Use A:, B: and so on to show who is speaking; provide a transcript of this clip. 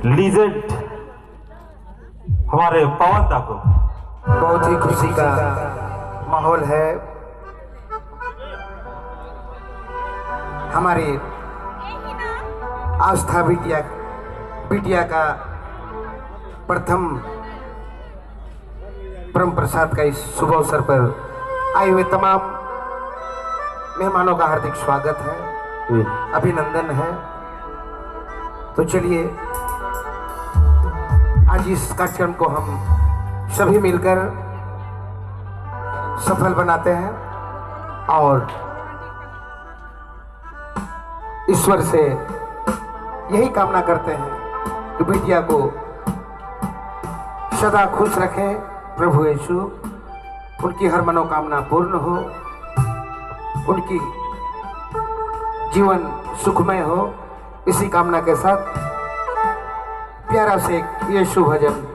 A: Legend हमारे पवन दा को
B: बहुत ही खुशी का माहौल है। हमारे आस्था बिटिया का प्रथम परम प्रसाद का इस शुभ अवसर पर आए हुए तमाम मेहमानों का हार्दिक स्वागत है, अभिनंदन है। तो चलिए आज इस कार्यक्रम को हम सभी मिलकर सफल बनाते हैं और ईश्वर से यही कामना करते हैं कि बिटिया को सदा खुश रखें प्रभु यीशु, उनकी हर मनोकामना पूर्ण हो, उनकी जीवन सुखमय हो। इसी कामना के साथ प्यारा से यीशु भजन।